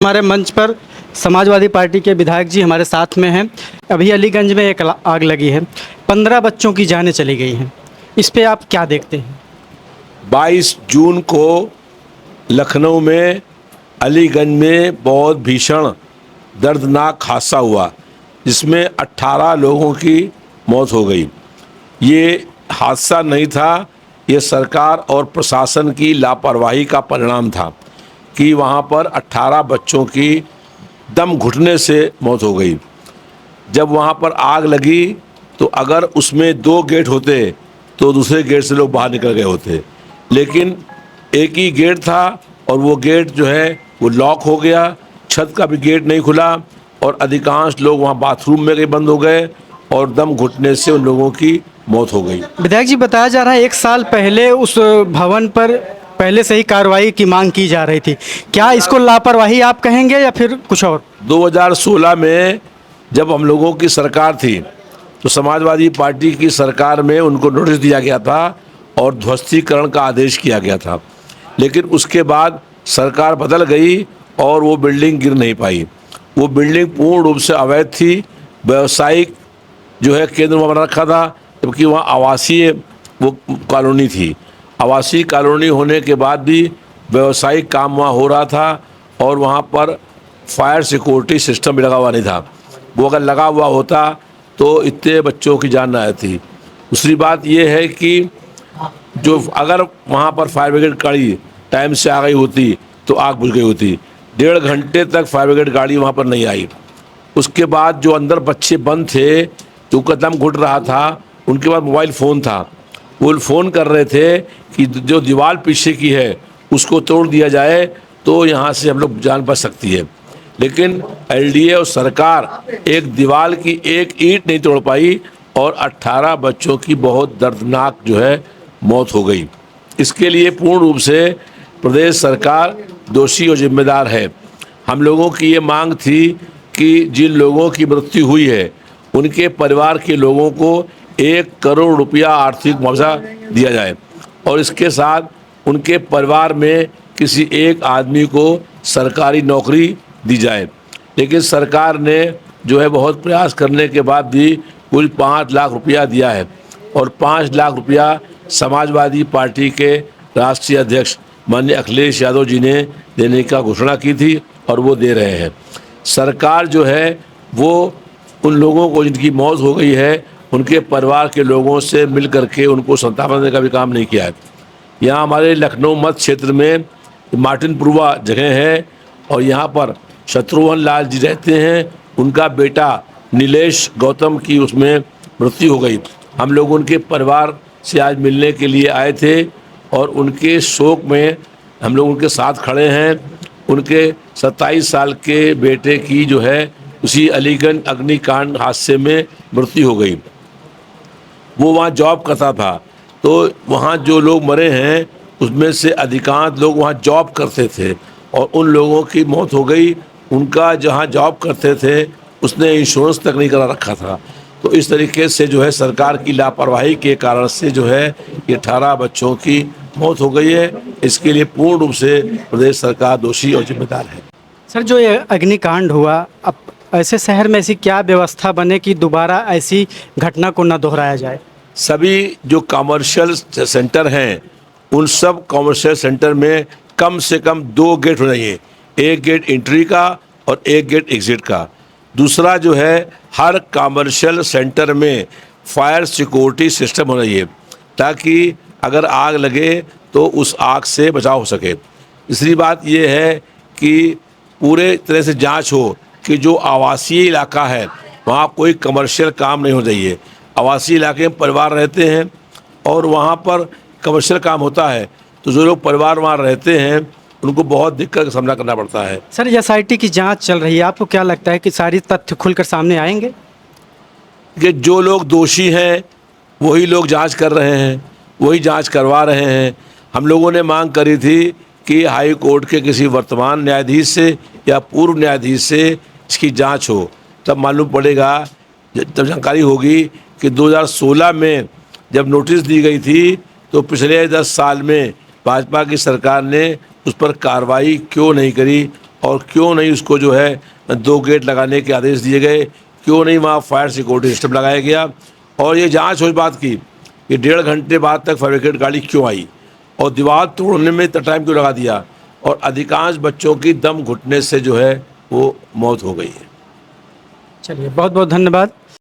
हमारे मंच पर समाजवादी पार्टी के विधायक जी हमारे साथ में हैं। अभी अलीगंज में एक आग लगी है, 15 बच्चों की जानें चली गई हैं। इस पे आप क्या देखते हैं? 22 जून को लखनऊ में अलीगंज में बहुत भीषण दर्दनाक हादसा हुआ, जिसमें 18 लोगों की मौत हो गई। ये हादसा नहीं था, ये सरकार और प्रशासन की लापरवाही का परिणाम था कि वहाँ पर 18 बच्चों की दम घुटने से मौत हो गई। जब वहाँ पर आग लगी तो अगर उसमें 2 गेट होते तो दूसरे गेट से लोग बाहर निकल गए होते, लेकिन एक ही गेट था और वो गेट जो है वो लॉक हो गया। छत का भी गेट नहीं खुला और अधिकांश लोग वहाँ बाथरूम में गए बंद हो गए और दम घुटने से उन लोगों की मौत हो गई। विधायक जी, बताया जा रहा है 1 साल पहले उस भवन पर पहले से ही कार्रवाई की मांग की जा रही थी। क्या इसको लापरवाही आप कहेंगे या फिर कुछ और? 2016 में जब हम लोगों की सरकार थी तो समाजवादी पार्टी की सरकार में उनको नोटिस दिया गया था और ध्वस्तीकरण का आदेश किया गया था, लेकिन उसके बाद सरकार बदल गई और वो बिल्डिंग गिर नहीं पाई। वो बिल्डिंग पूर्ण रूप से अवैध थी, व्यवसायिक जो है केंद्र में बना रखा था, जबकि वहाँ आवासीय वो कॉलोनी थी। आवासीय कॉलोनी होने के बाद भी व्यवसायिक काम वहाँ हो रहा था और वहाँ पर फायर सिक्योरिटी सिस्टम भी लगा हुआ नहीं था। वो अगर लगा हुआ होता तो इतने बच्चों की जान ना आती। दूसरी बात ये है कि जो अगर वहाँ पर फायर ब्रिगेड गाड़ी टाइम से आ गई होती तो आग बुझ गई होती। 1.5 घंटे तक फायर ब्रिगेड गाड़ी वहाँ पर नहीं आई। उसके बाद जो अंदर बच्चे बंद थे, जो कदम घुट रहा था, उनके पास मोबाइल फ़ोन था। वो फ़ोन कर रहे थे कि जो दीवार पीछे की है उसको तोड़ दिया जाए तो यहाँ से हम लोग जान बच सकती है, लेकिन एलडीए और सरकार एक दीवार की एक ईंट नहीं तोड़ पाई और 18 बच्चों की बहुत दर्दनाक जो है मौत हो गई। इसके लिए पूर्ण रूप से प्रदेश सरकार दोषी और जिम्मेदार है। हम लोगों की ये मांग थी कि जिन लोगों की मृत्यु हुई है उनके परिवार के लोगों को 1 करोड़ रुपया आर्थिक मुआवजा दिया जाए और इसके साथ उनके परिवार में किसी एक आदमी को सरकारी नौकरी दी जाए। लेकिन सरकार ने जो है बहुत प्रयास करने के बाद भी कुल 5 लाख रुपया दिया है और 5 लाख रुपया समाजवादी पार्टी के राष्ट्रीय अध्यक्ष माननीय अखिलेश यादव जी ने देने का घोषणा की थी और वो दे रहे हैं। सरकार जो है वो उन लोगों को जिनकी मौत हो गई है उनके परिवार के लोगों से मिल करके उनको संताप देने का भी काम नहीं किया है। यहाँ हमारे लखनऊ मध्य क्षेत्र में मार्टिनपुरवा जगह है और यहाँ पर शत्रुघ्न लाल जी रहते हैं। उनका बेटा नीलेश गौतम की उसमें मृत्यु हो गई। हम लोग उनके परिवार से आज मिलने के लिए आए थे और उनके शोक में हम लोग उनके साथ खड़े हैं। उनके 27 साल के बेटे की जो है उसी अलीगंज अग्निकांड हादसे में मृत्यु हो गई। वो वहाँ जॉब करता था, तो वहाँ जो लोग मरे हैं उसमें से अधिकांश लोग वहाँ जॉब करते थे और उन लोगों की मौत हो गई। उनका जहाँ जॉब करते थे उसने इंश्योरेंस तक नहीं करा रखा था। तो इस तरीके से जो है सरकार की लापरवाही के कारण से जो है ये 18 बच्चों की मौत हो गई है। इसके लिए पूर्ण रूप से प्रदेश सरकार दोषी और जिम्मेदार है। सर, जो ये अग्निकांड हुआ, अब ऐसे शहर में ऐसी क्या व्यवस्था बने कि दोबारा ऐसी घटना को न दोहराया जाए? सभी जो कमर्शियल सेंटर हैं उन सब कमर्शियल सेंटर में कम से कम 2 गेट होने चाहिए, एक गेट एंट्री का और एक गेट एग्जिट का। दूसरा जो है हर कमर्शियल सेंटर में फायर सिक्योरिटी सिस्टम होना चाहिए ताकि अगर आग लगे तो उस आग से बचाव हो सके। तीसरी बात ये है कि पूरे तरह से जांच हो कि जो आवासीय इलाका है वहाँ कोई कमर्शियल काम नहीं होना चाहिए। आवासीय इलाके में परिवार रहते हैं और वहाँ पर कमर्शियल काम होता है, तो जो लोग परिवार वहाँ रहते हैं उनको बहुत दिक्कत का सामना करना पड़ता है। सर, एसआईटी की जांच चल रही है, आपको क्या लगता है कि सारी तथ्य खुलकर सामने आएंगे? कि जो लोग दोषी हैं वही लोग जांच कर रहे हैं, वही जांच करवा रहे हैं। हम लोगों ने मांग करी थी कि हाई कोर्ट के किसी वर्तमान न्यायाधीश से या पूर्व न्यायाधीश से इसकी जांच हो, तब मालूम पड़ेगा, तब जानकारी होगी कि 2016 में जब नोटिस दी गई थी तो पिछले 10 साल में भाजपा की सरकार ने उस पर कार्रवाई क्यों नहीं करी और क्यों नहीं उसको जो है 2 गेट लगाने के आदेश दिए गए, क्यों नहीं वहाँ फायर सिक्योरिटी सिस्टम लगाया गया, और ये जांच हो इस बात की कि 1.5 घंटे बाद तक फायर ब्रिगेड गाड़ी क्यों आई और दीवार तोड़ने में इतना टाइम क्यों लगा दिया, और अधिकांश बच्चों की दम घुटने से जो है वो मौत हो गई है। चलिए, बहुत बहुत धन्यवाद।